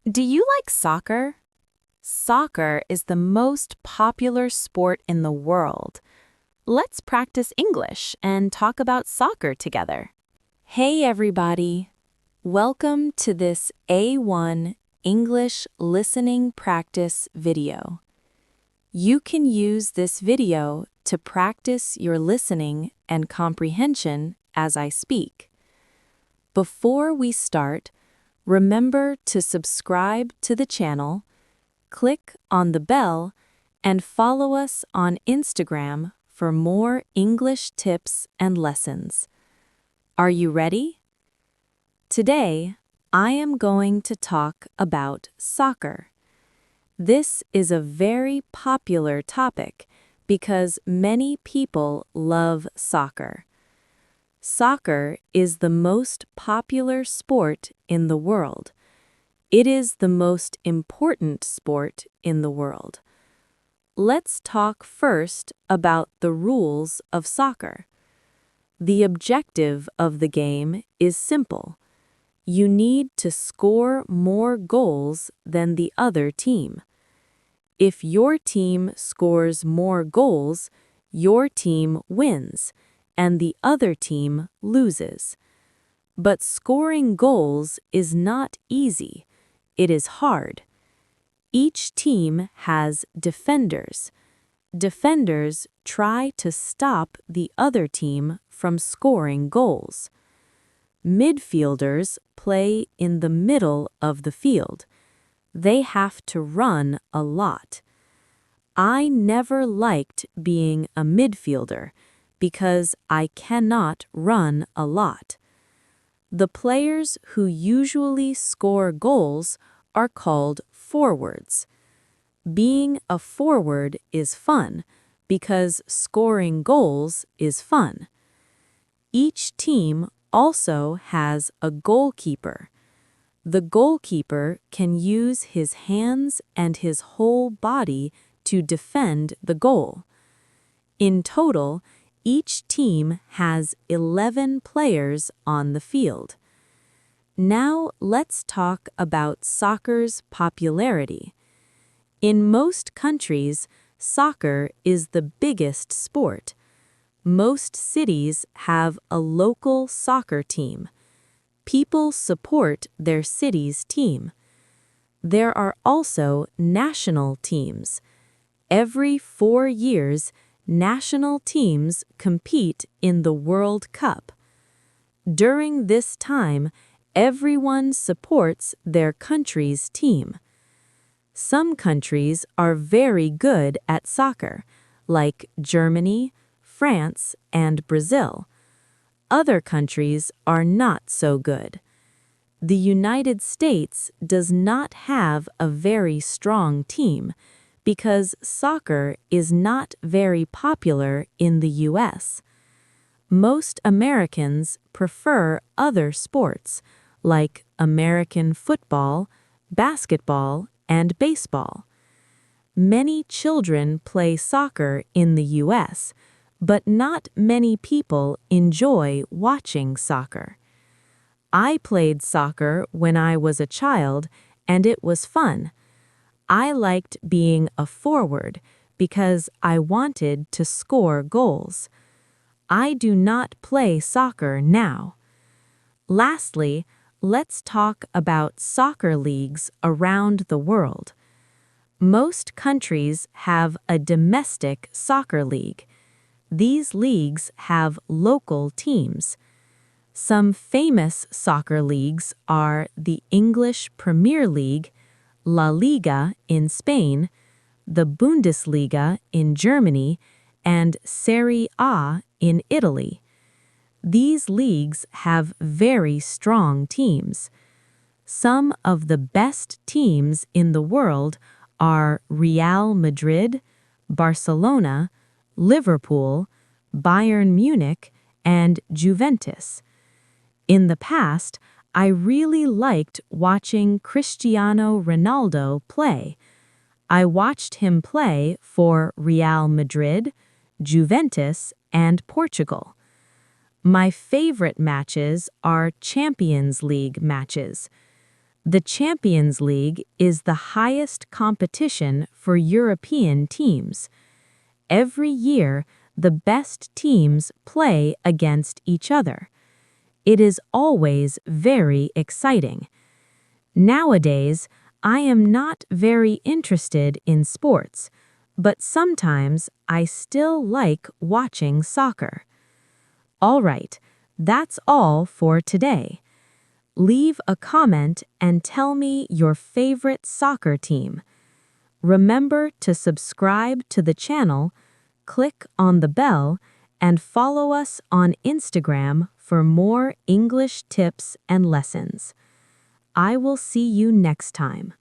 Do you like soccer? Soccer is the most popular sport in the world. Let's practice English and talk about soccer together. Hey everybody! Welcome to this A1 English listening practice video. You can use this video to practice your listening and comprehension as I speak. Before we start, remember to subscribe to the channel, click on the bell, and follow us on Instagram for more English tips and lessons. Are you ready? Today, I am going to talk about soccer. This is a very popular topic because many people love soccer. Soccer is the most popular sport in the world. It is the most important sport in the world. Let's talk first about the rules of soccer. The objective of the game is simple. You need to score more goals than the other team. If your team scores more goals, your team wins, and the other team loses. But scoring goals is not easy. It is hard. Each team has defenders. Defenders try to stop the other team from scoring goals. Midfielders play in the middle of the field. They have to run a lot. I never liked being a midfielder because I cannot run a lot. The players who usually score goals are called forwards. Being a forward is fun because scoring goals is fun. Each team also has a goalkeeper. The goalkeeper can use his hands and his whole body to defend the goal. In total, each team has 11 players on the field. Now let's talk about soccer's popularity. In most countries, soccer is the biggest sport. Most cities have a local soccer team. People support their city's team. There are also national teams. Every 4 years, national teams compete in the World Cup. During this time, everyone supports their country's team. Some countries are very good at soccer, like Germany, France, and Brazil. Other countries are not so good. The United States does not have a very strong team, because soccer is not very popular in the US. Most Americans prefer other sports, like American football, basketball, and baseball. Many children play soccer in the US, but not many people enjoy watching soccer. I played soccer when I was a child, and it was fun. I liked being a forward because I wanted to score goals. I do not play soccer now. Lastly, let's talk about soccer leagues around the world. Most countries have a domestic soccer league. These leagues have local teams. Some famous soccer leagues are the English Premier League, La Liga in Spain, the Bundesliga in Germany, and Serie A in Italy. These leagues have very strong teams. Some of the best teams in the world are Real Madrid, Barcelona, Liverpool, Bayern Munich, and Juventus. In the past, I really liked watching Cristiano Ronaldo play. I watched him play for Real Madrid, Juventus, and Portugal. My favorite matches are Champions League matches. The Champions League is the highest competition for European teams. Every year, the best teams play against each other. It is always very exciting. Nowadays, I am not very interested in sports, but sometimes I still like watching soccer. All right, that's all for today. Leave a comment and tell me your favorite soccer team. Remember to subscribe to the channel, click on the bell, and follow us on Instagram for more English tips and lessons. I will see you next time.